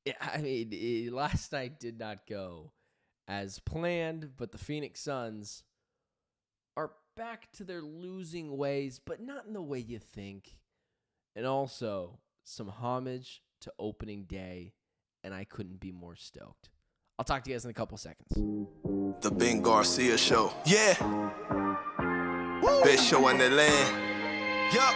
Last night did not go as planned, but the Phoenix Suns are back to their losing ways, but not in the way you think. And also, some homage to opening day, and I couldn't be more stoked. I'll talk to you guys in a couple seconds. The Ben Garcia Show. Yeah. Woo. Best show in the land. Yup.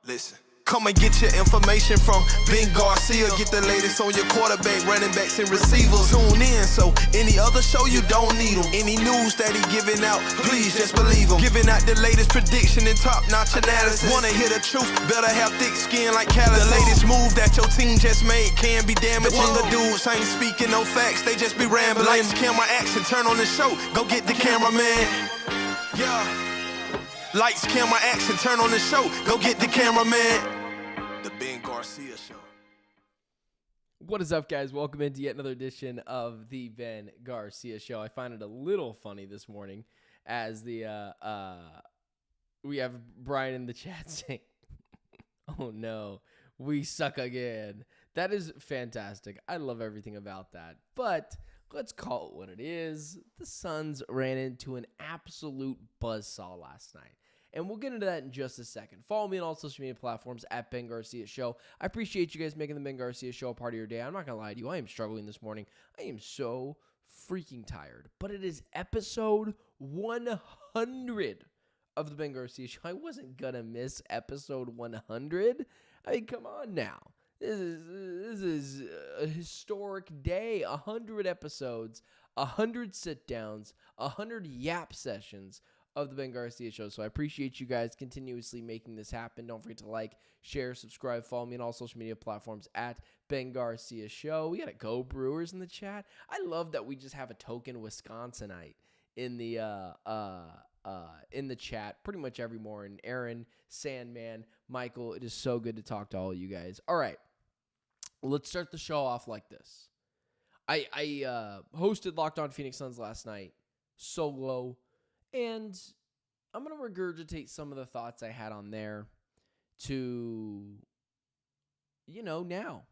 Listen. Come and get your information from Ben Garcia. Get the latest on your quarterback, running backs, and receivers. Tune in, so any other show you don't need him. Any news that he giving out, please just believe him. Giving out the latest prediction and top-notch analysis. Wanna hear the truth, better have thick skin like calluses. The latest move that your team just made can be damaging. The dudes ain't speaking no facts, they just be rambling. Lights, camera, action, turn on the show, go get the cameraman. Yeah. Lights, camera, action, turn on the show, go get the cameraman. The Ben Garcia Show. What is up, guys? Welcome into yet another edition of the Ben Garcia Show. I find it a little funny this morning as we have Brian in the chat saying, "Oh no, we suck again." That is fantastic. I love everything about that. But let's call it what it is. The Suns ran into an absolute buzzsaw last night. And we'll get into that in just a second. Follow me on all social media platforms at Ben Garcia Show. I appreciate you guys making the Ben Garcia Show a part of your day. I'm not going to lie to you. I am struggling this morning. I am so freaking tired. But it is episode 100 of the Ben Garcia Show. I wasn't going to miss episode 100. I mean, come on now. This is a historic day. 100 episodes, 100 sit-downs, 100 yap sessions of the Ben Garcia Show. So I appreciate you guys continuously making this happen. Don't forget to like, share, subscribe, follow me on all social media platforms at Ben Garcia Show. We got a Go Brewers in the chat. I love that we just have a token Wisconsinite in the chat pretty much every morning. Aaron, Sandman, Michael, it is so good to talk to all of you guys. All right, let's start the show off like this. I hosted Locked On Phoenix Suns last night, solo. And I'm going to regurgitate some of the thoughts I had on there to, now.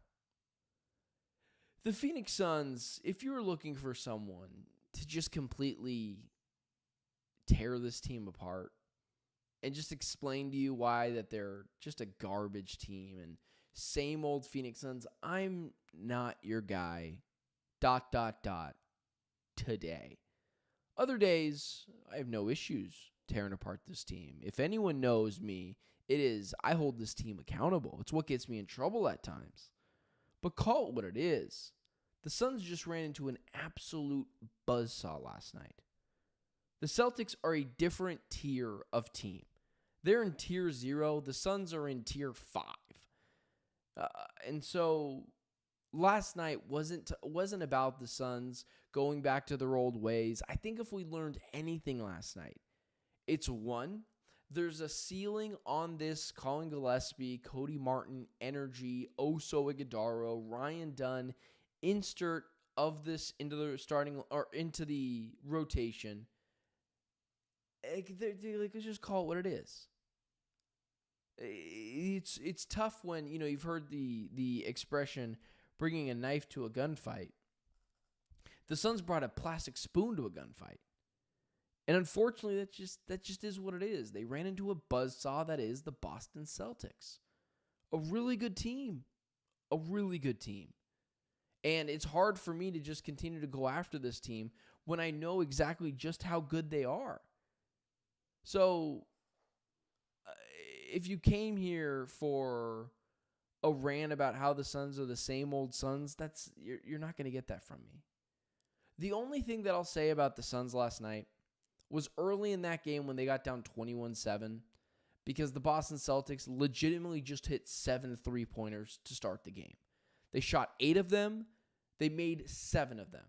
The Phoenix Suns, if you were looking for someone to just completely tear this team apart and just explain to you why that they're just a garbage team and same old Phoenix Suns, I'm not your guy, ... today. Other days, I have no issues tearing apart this team. If anyone knows me, it is I hold this team accountable. It's what gets me in trouble at times. But call it what it is. The Suns just ran into an absolute buzzsaw last night. The Celtics are a different tier of team. They're in tier 0. The Suns are in tier 5. And so last night wasn't about the Suns going back to their old ways. I think if we learned anything last night, it's one, there's a ceiling on this Colin Gillespie, Cody Martin, energy, Oso Iguodala, Ryan Dunn, insert of this into the starting or into the rotation. Let's just call it what it is. It's tough when, you've heard the expression bringing a knife to a gunfight. The Suns brought a plastic spoon to a gunfight. And unfortunately, that just is what it is. They ran into a buzzsaw that is the Boston Celtics. A really good team. A really good team. And it's hard for me to just continue to go after this team when I know exactly just how good they are. So, if you came here for a rant about how the Suns are the same old Suns, you're not going to get that from me. The only thing that I'll say about the Suns last night was early in that game when they got down 21-7 because the Boston Celtics legitimately just hit 7 3-pointers to start the game. They shot 8 of them. They made 7 of them.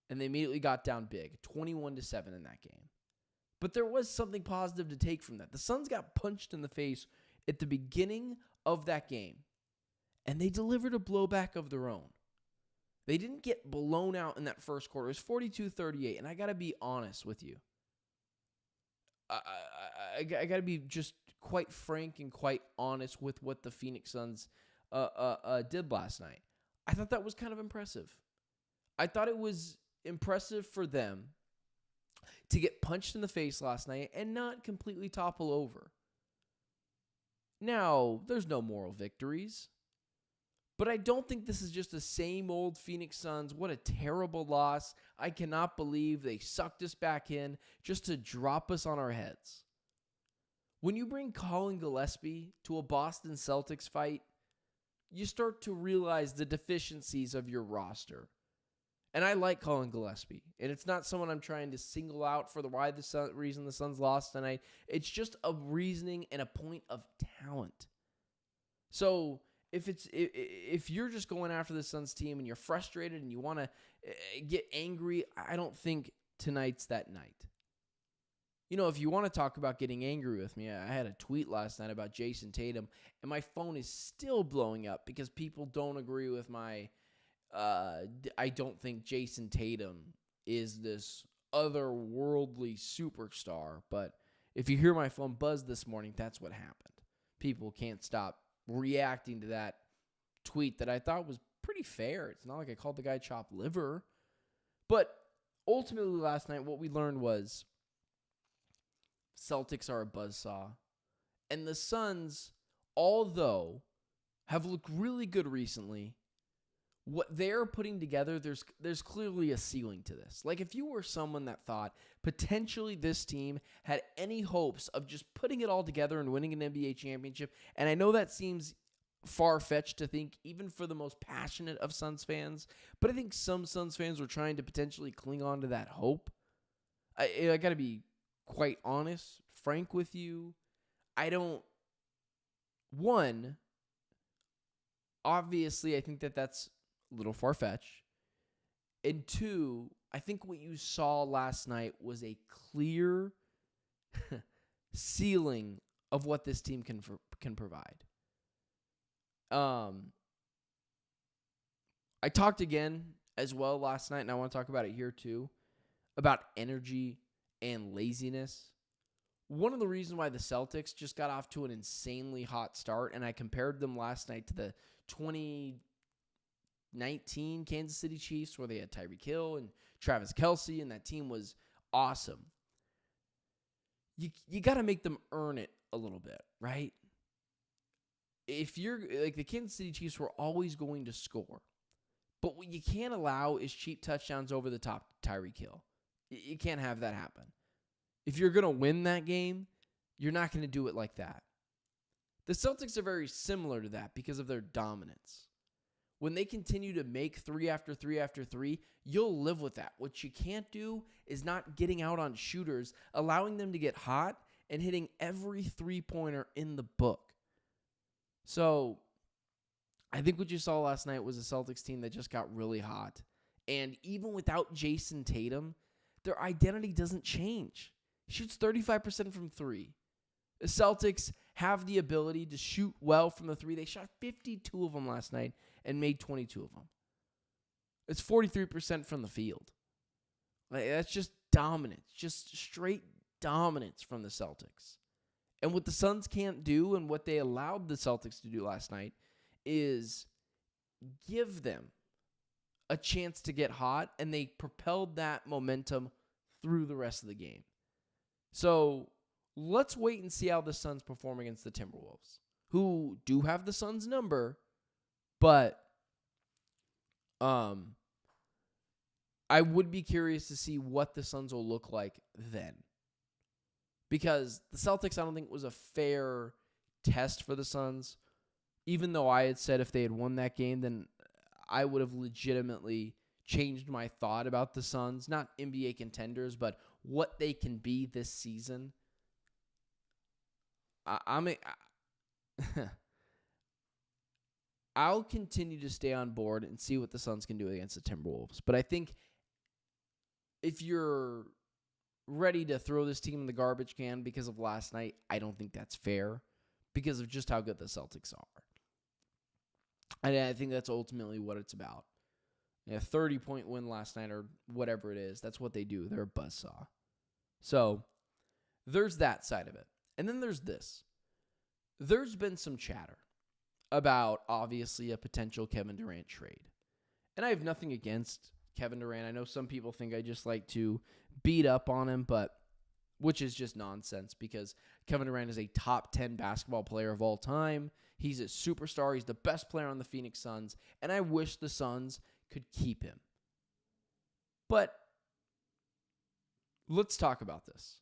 And they immediately got down big, 21-7 in that game. But there was something positive to take from that. The Suns got punched in the face at the beginning of that game. And they delivered a blowback of their own. They didn't get blown out in that first quarter. It was 42-38, and I got to be honest with you. I got to be just quite frank and quite honest with what the Phoenix Suns did last night. I thought that was kind of impressive. I thought it was impressive for them to get punched in the face last night and not completely topple over. Now, there's no moral victories, but I don't think this is just the same old Phoenix Suns. What a terrible loss. I cannot believe they sucked us back in just to drop us on our heads. When you bring Colin Gillespie to a Boston Celtics fight, you start to realize the deficiencies of your roster. And I like Colin Gillespie. And it's not someone I'm trying to single out for the reason the Suns lost tonight. It's just a reasoning and a point of talent. So if you're just going after the Suns team and you're frustrated and you want to get angry, I don't think tonight's that night. You know, if you want to talk about getting angry with me, I had a tweet last night about Jason Tatum, and my phone is still blowing up because people don't agree with my I don't think Jason Tatum is this otherworldly superstar. But if you hear my phone buzz this morning, that's what happened. People can't stop reacting to that tweet that I thought was pretty fair. It's not like I called the guy chopped liver. But ultimately last night, what we learned was Celtics are a buzzsaw. And the Suns, although have looked really good recently, what they're putting together, there's clearly a ceiling to this. Like if you were someone that thought potentially this team had any hopes of just putting it all together and winning an NBA championship, and I know that seems far-fetched to think even for the most passionate of Suns fans, but I think some Suns fans were trying to potentially cling on to that hope. I got to be quite honest, frank with you. Obviously, I think that's a little far-fetched. And two, I think what you saw last night was a clear ceiling of what this team can provide. I talked again as well last night, and I want to talk about it here too, about energy and laziness. One of the reasons why the Celtics just got off to an insanely hot start, and I compared them last night to the 2019 Kansas City Chiefs where they had Tyreek Hill and Travis Kelce, and that team was awesome. You got to make them earn it a little bit, right? If you're like the Kansas City Chiefs were always going to score, but what you can't allow is cheap touchdowns over the top to Tyreek Hill. You can't have that happen. If you're going to win that game, you're not going to do it like that. The Celtics are very similar to that because of their dominance. When they continue to make 3 after 3 after 3, you'll live with that. What you can't do is not getting out on shooters, allowing them to get hot, and hitting every three-pointer in the book. So I think what you saw last night was a Celtics team that just got really hot. And even without Jason Tatum, their identity doesn't change. He shoots 35% from 3. The Celtics have the ability to shoot well from the 3. They shot 52 of them last night and made 22 of them. It's 43% from the field. Like, that's just dominance, just straight dominance from the Celtics. And what the Suns can't do and what they allowed the Celtics to do last night is give them a chance to get hot, and they propelled that momentum through the rest of the game. So let's wait and see how the Suns perform against the Timberwolves, who do have the Suns' number, but I would be curious to see what the Suns will look like then. Because the Celtics, I don't think, was a fair test for the Suns. Even though I had said if they had won that game, then I would have legitimately changed my thought about the Suns. Not NBA contenders, but what they can be this season. I'll continue to stay on board and see what the Suns can do against the Timberwolves. But I think if you're ready to throw this team in the garbage can because of last night, I don't think that's fair because of just how good the Celtics are. And I think that's ultimately what it's about. A 30-point win last night or whatever it is, that's what they do. They're a buzzsaw. So there's that side of it. And then there's this. There's been some chatter about, obviously, a potential Kevin Durant trade. And I have nothing against Kevin Durant. I know some people think I just like to beat up on him, which is just nonsense because Kevin Durant is a top 10 basketball player of all time. He's a superstar. He's the best player on the Phoenix Suns, and I wish the Suns could keep him. But let's talk about this.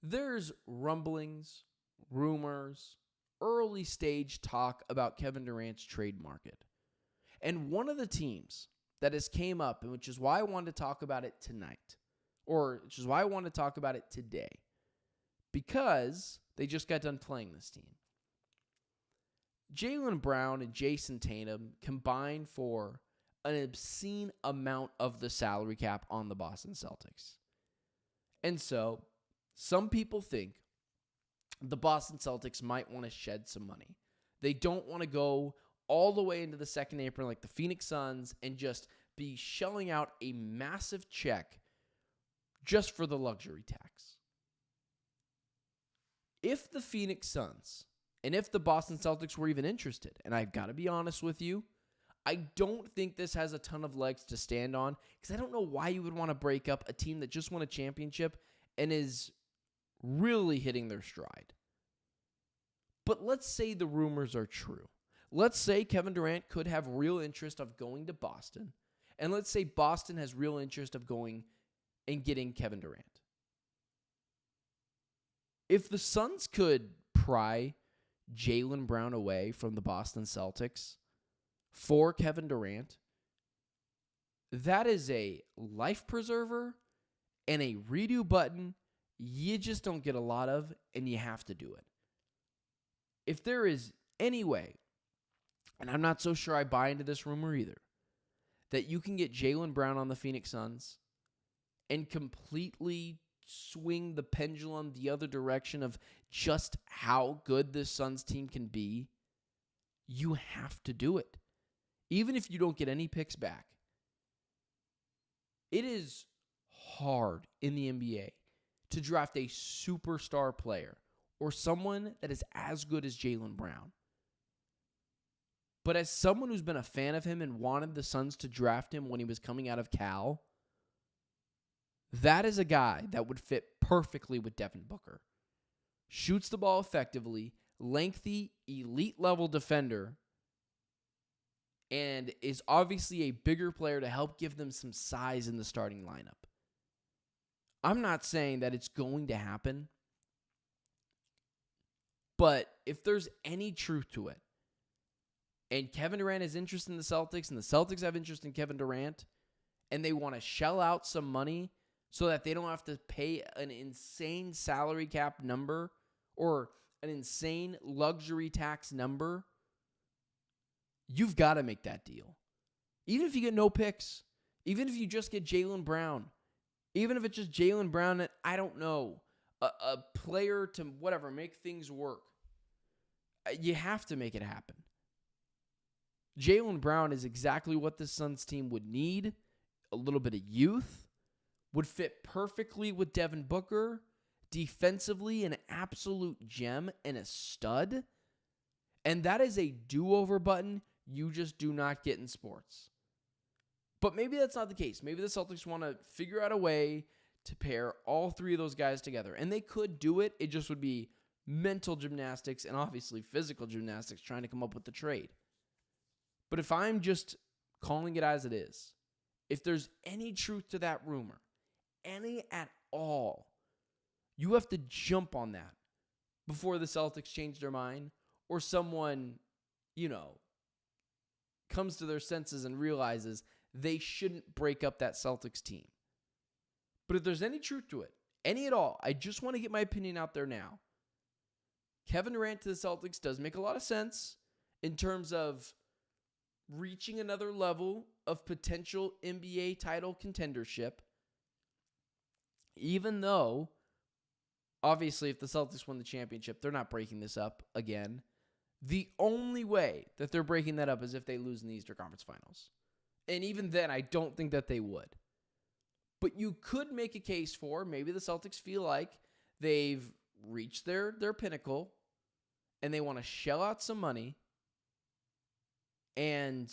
There's rumblings, rumors, early stage talk about Kevin Durant's trade market. And one of the teams that has came up, and which is why I wanted to talk about it tonight, or which is why I want to talk about it today, because they just got done playing this team. Jaylen Brown and Jason Tatum combined for an obscene amount of the salary cap on the Boston Celtics. And so, some people think the Boston Celtics might want to shed some money. They don't want to go all the way into the second apron like the Phoenix Suns and just be shelling out a massive check just for the luxury tax. If the Phoenix Suns and if the Boston Celtics were even interested, and I've got to be honest with you, I don't think this has a ton of legs to stand on because I don't know why you would want to break up a team that just won a championship and is really hitting their stride. But let's say the rumors are true. Let's say Kevin Durant could have real interest of going to Boston, and let's say Boston has real interest of going and getting Kevin Durant. If the Suns could pry Jaylen Brown away from the Boston Celtics for Kevin Durant, that is a life preserver and a redo button you just don't get a lot of, and you have to do it. If there is any way, and I'm not so sure I buy into this rumor either, that you can get Jaylen Brown on the Phoenix Suns and completely swing the pendulum the other direction of just how good this Suns team can be, you have to do it. Even if you don't get any picks back. It is hard in the NBA to draft a superstar player or someone that is as good as Jaylen Brown. But as someone who's been a fan of him and wanted the Suns to draft him when he was coming out of Cal, that is a guy that would fit perfectly with Devin Booker. Shoots the ball effectively, lengthy, elite-level defender, and is obviously a bigger player to help give them some size in the starting lineup. I'm not saying that it's going to happen, but if there's any truth to it, and Kevin Durant is interested in the Celtics, and the Celtics have interest in Kevin Durant, and they want to shell out some money so that they don't have to pay an insane salary cap number or an insane luxury tax number, you've got to make that deal. Even if you get no picks, even if you just get Jaylen Brown, even if it's just Jaylen Brown and, I don't know, a player to whatever, make things work, you have to make it happen. Jaylen Brown is exactly what the Suns team would need. A little bit of youth. Would fit perfectly with Devin Booker. Defensively, an absolute gem and a stud. And that is a do-over button you just do not get in sports. But maybe that's not the case. Maybe the Celtics want to figure out a way to pair all three of those guys together. And they could do it. It just would be mental gymnastics and obviously physical gymnastics trying to come up with the trade. But if I'm just calling it as it is, if there's any truth to that rumor, any at all, you have to jump on that before the Celtics change their mind or someone, comes to their senses and realizes they shouldn't break up that Celtics team. But if there's any truth to it, any at all, I just want to get my opinion out there now. Kevin Durant to the Celtics does make a lot of sense in terms of reaching another level of potential NBA title contendership, even though, obviously, if the Celtics win the championship, they're not breaking this up again. The only way that they're breaking that up is if they lose in the Eastern Conference Finals. And even then, I don't think that they would. But you could make a case for maybe the Celtics feel like they've reached their pinnacle and they want to shell out some money And,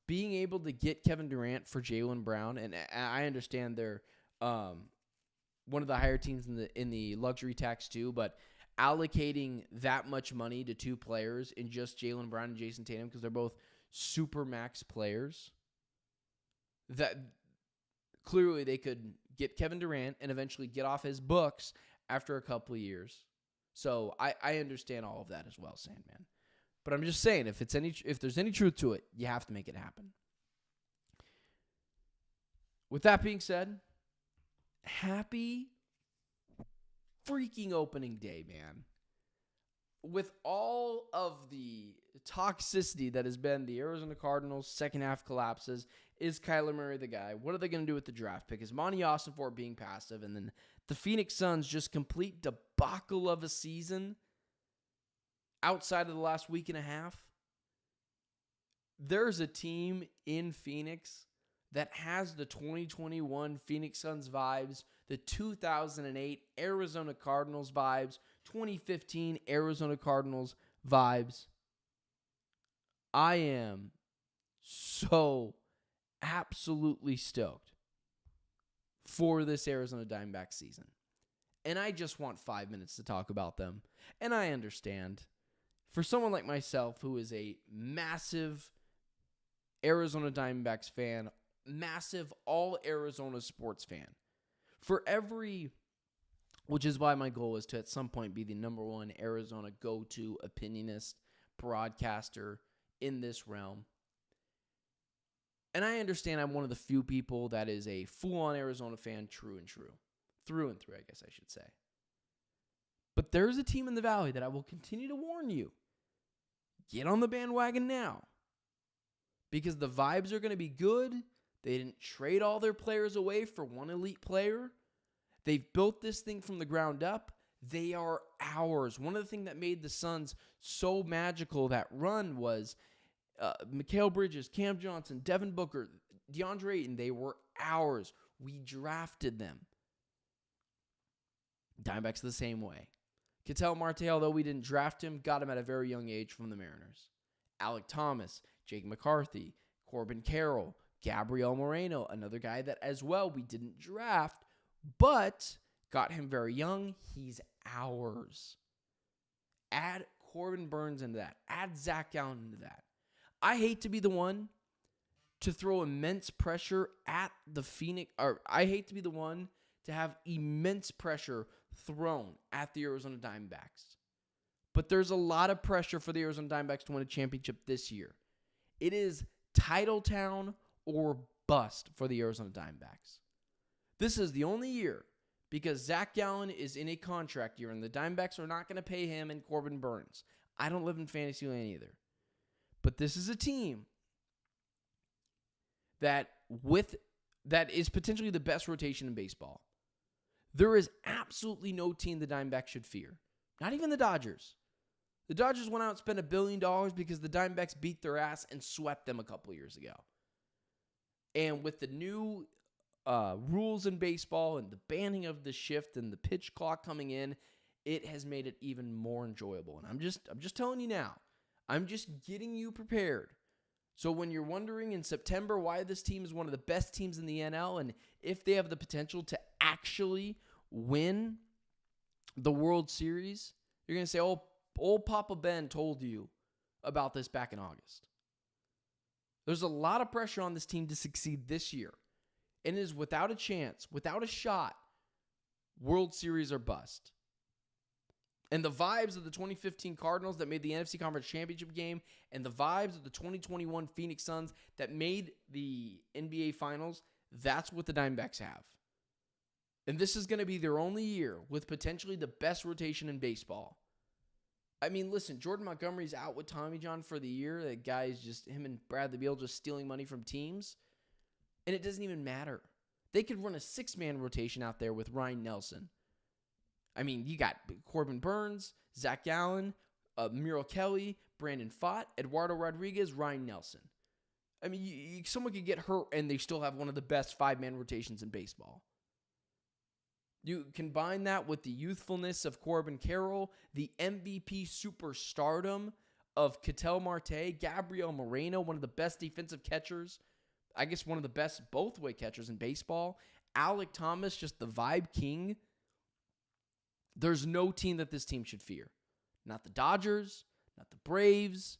being able to get Kevin Durant for Jaylen Brown, and I understand they're one of the higher teams in the luxury tax too, but allocating that much money to two players in just Jaylen Brown and Jason Tatum, because they're both super max players, that clearly they could get Kevin Durant and eventually get off his books after a couple of years. So I understand all of that as well, Sandman. But I'm just saying, if there's any truth to it, you have to make it happen. With that being said, happy freaking opening day, man. With all of the toxicity that has been the Arizona Cardinals' second half collapses, is Kyler Murray the guy? What are they going to do with the draft pick? Is Monty Ossenfort being passive? And then the Phoenix Suns just complete debacle of a season outside of the last week and a half. There's a team in Phoenix that has the 2021 Phoenix Suns vibes, the 2008 Arizona Cardinals vibes, 2015 Arizona Cardinals vibes. I am so absolutely stoked for this Arizona Diamondbacks season. And I just want 5 minutes to talk about them. And I understand, for someone like myself who is a massive Arizona Diamondbacks fan, massive all Arizona sports fan, which is why my goal is to at some point be the number one Arizona go-to opinionist broadcaster in this realm. And I understand I'm one of the few people that is a full-on Arizona fan, through and through, I guess I should say. But there's a team in the Valley that I will continue to warn you. Get on the bandwagon now. Because the vibes are going to be good. They didn't trade all their players away for one elite player. They've built this thing from the ground up. They are ours. One of the things that made the Suns so magical that run was Mikal Bridges, Cam Johnson, Devin Booker, DeAndre Ayton. They were ours. We drafted them. Diamondbacks the same way. Ketel Marte, although we didn't draft him, got him at a very young age from the Mariners. Alec Thomas, Jake McCarthy, Corbin Carroll, Gabriel Moreno, another guy that as well we didn't draft, but got him very young. He's ours. Add Corbin Burns into that. Add Zach Gallen into that. I hate to be the one to throw immense pressure at the Phoenix, or I hate to be the one to have immense pressure thrown at the Arizona Diamondbacks. But there's a lot of pressure for the Arizona Diamondbacks to win a championship this year. It is Titletown or bust for the Arizona Diamondbacks. This is the only year, because Zach Gallen is in a contract year and the Diamondbacks are not going to pay him and Corbin Burns. I don't live in fantasy land either. But this is a team that is potentially the best rotation in baseball. There is absolutely no team the Diamondbacks should fear. Not even the Dodgers. The Dodgers went out and spent $1 billion because the Diamondbacks beat their ass and swept them a couple years ago. And with the new rules in baseball and the banning of the shift and the pitch clock coming in, it has made it even more enjoyable. And I'm just telling you now. I'm just getting you prepared. So when you're wondering in September why this team is one of the best teams in the NL and if they have the potential to actually win the World Series, you're going to say, oh, old Papa Ben told you about this back in August. There's a lot of pressure on this team to succeed this year. And it is without a chance, without a shot, World Series or bust. And the vibes of the 2015 Cardinals that made the NFC Conference Championship game and the vibes of the 2021 Phoenix Suns that made the NBA Finals, that's what the Diamondbacks have. And this is going to be their only year with potentially the best rotation in baseball. I mean, listen, Jordan Montgomery's out with Tommy John for the year. That guy's just, him and Bradley Beal just stealing money from teams. And it doesn't even matter. They could run a 6-man rotation out there with Ryan Nelson. I mean, you got Corbin Burns, Zach Gallen, Muriel Kelly, Brandon Pfaadt, Eduardo Rodriguez, Ryan Nelson. I mean, someone could get hurt and they still have one of the best 5-man rotations in baseball. You combine that with the youthfulness of Corbin Carroll, the MVP superstardom of Ketel Marte, Gabriel Moreno, one of the best defensive catchers, I guess one of the best both-way catchers in baseball, Alec Thomas, just the vibe king. There's no team that this team should fear. Not the Dodgers, not the Braves,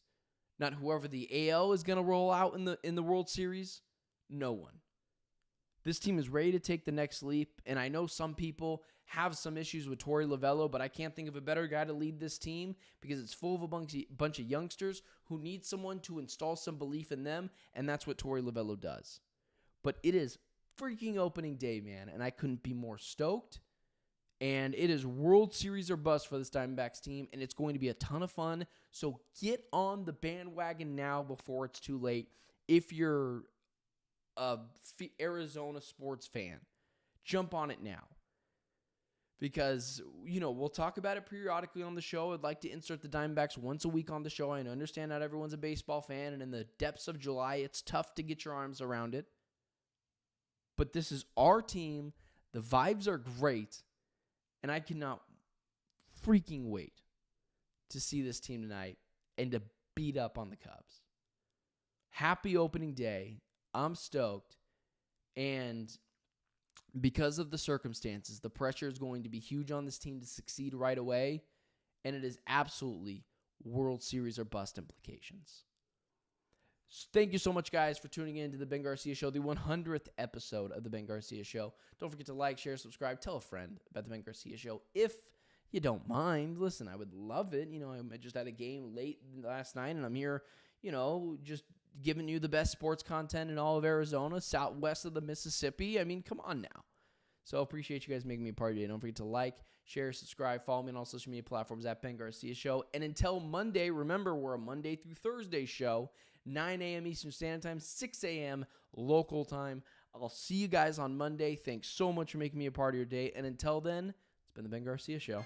not whoever the AL is going to roll out in the World Series. No one. This team is ready to take the next leap, and I know some people have some issues with Torey Lovullo, but I can't think of a better guy to lead this team because it's full of a bunch of youngsters who need someone to install some belief in them, and that's what Torey Lovullo does. But it is freaking opening day, man, and I couldn't be more stoked. And it is World Series or bust for this Diamondbacks team, and it's going to be a ton of fun. So get on the bandwagon now before it's too late. If you're a Arizona sports fan, jump on it now. Because, we'll talk about it periodically on the show. I'd like to insert the Diamondbacks once a week on the show. I understand not everyone's a baseball fan, and in the depths of July, it's tough to get your arms around it. But this is our team. The vibes are great. And I cannot freaking wait to see this team tonight and to beat up on the Cubs. Happy opening day. I'm stoked. And because of the circumstances, the pressure is going to be huge on this team to succeed right away. And it is absolutely World Series or bust implications. Thank you so much, guys, for tuning in to the Ben Garcia Show, the 100th episode of the Ben Garcia Show. Don't forget to like, share, subscribe, tell a friend about the Ben Garcia Show if you don't mind. Listen, I would love it. I just had a game late last night, and I'm here, just giving you the best sports content in all of Arizona, southwest of the Mississippi. I mean, come on now. So appreciate you guys making me a part of it. Don't forget to like, share, subscribe, follow me on all social media platforms at Ben Garcia Show. And until Monday, remember, we're a Monday through Thursday show. 9 a.m. Eastern Standard Time, 6 a.m. local time. I'll see you guys on Monday. Thanks so much for making me a part of your day. And until then, it's been the Ben Garcia Show.